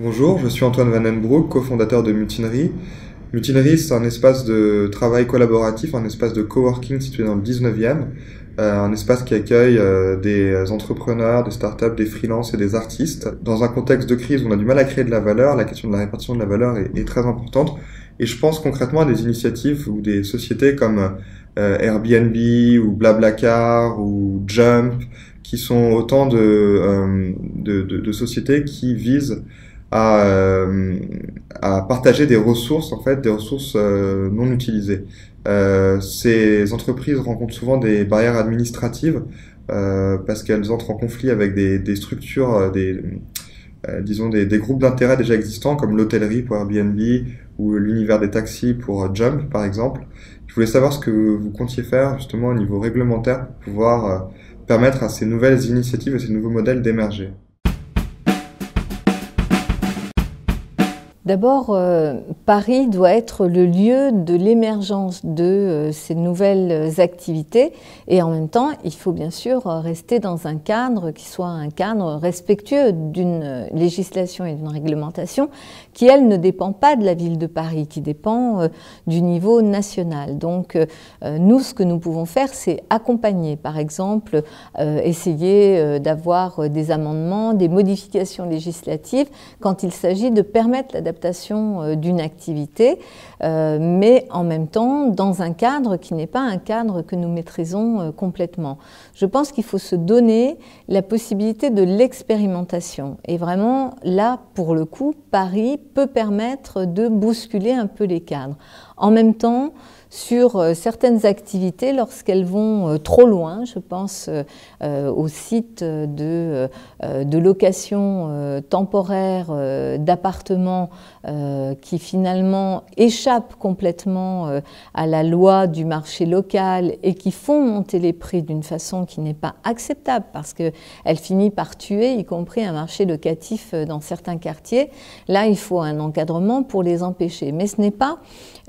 Bonjour, je suis Antoine Van den Broek, cofondateur de Mutinerie. Mutinerie, c'est un espace de travail collaboratif, un espace de coworking situé dans le 19e, un espace qui accueille des entrepreneurs, des startups, des freelances et des artistes. Dans un contexte de crise où on a du mal à créer de la valeur, la question de la répartition de la valeur est très importante. Et je pense concrètement à des initiatives ou des sociétés comme Airbnb ou Blablacar ou Jump, qui sont autant de sociétés qui visent à partager des ressources, en fait, des ressources non utilisées. Ces entreprises rencontrent souvent des barrières administratives parce qu'elles entrent en conflit avec des structures, disons des groupes d'intérêt déjà existants comme l'hôtellerie pour Airbnb ou l'univers des taxis pour Jump, par exemple. Je voulais savoir ce que vous comptiez faire justement au niveau réglementaire pour pouvoir permettre à ces nouvelles initiatives et ces nouveaux modèles d'émerger. D'abord, Paris doit être le lieu de l'émergence de ces nouvelles activités et en même temps, il faut bien sûr rester dans un cadre qui soit un cadre respectueux d'une législation et d'une réglementation qui, elle, ne dépend pas de la ville de Paris, qui dépend du niveau national. Donc, nous, ce que nous pouvons faire, c'est accompagner, par exemple, essayer d'avoir des amendements, des modifications législatives quand il s'agit de permettre l'adaptation d'une activité, mais en même temps dans un cadre qui n'est pas un cadre que nous maîtrisons complètement. Je pense qu'il faut se donner la possibilité de l'expérimentation. Et vraiment, là, pour le coup, Paris peut permettre de bousculer un peu les cadres. En même temps, sur certaines activités, lorsqu'elles vont trop loin, je pense aux sites de location temporaire d'appartements qui finalement échappent complètement à la loi du marché local et qui font monter les prix d'une façon qui n'est pas acceptable parce qu'elle finit par tuer, y compris un marché locatif dans certains quartiers. Là, il faut un encadrement pour les empêcher. Mais ce n'est pas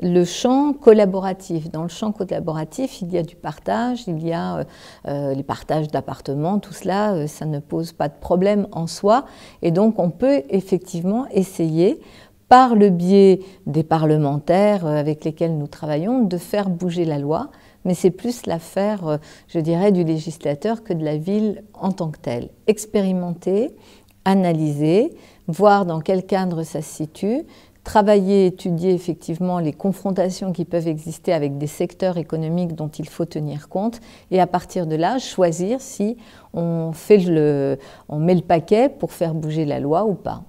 le champ collaboratif. Dans le champ collaboratif, il y a du partage, il y a les partages d'appartements, tout cela, ça ne pose pas de problème en soi. Et donc, on peut effectivement essayer, par le biais des parlementaires avec lesquels nous travaillons, de faire bouger la loi. Mais c'est plus l'affaire, je dirais, du législateur que de la ville en tant que telle. Expérimenter, analyser, voir dans quel cadre ça se situe, travailler, étudier effectivement les confrontations qui peuvent exister avec des secteurs économiques dont il faut tenir compte et à partir de là, choisir si on met le paquet pour faire bouger la loi ou pas.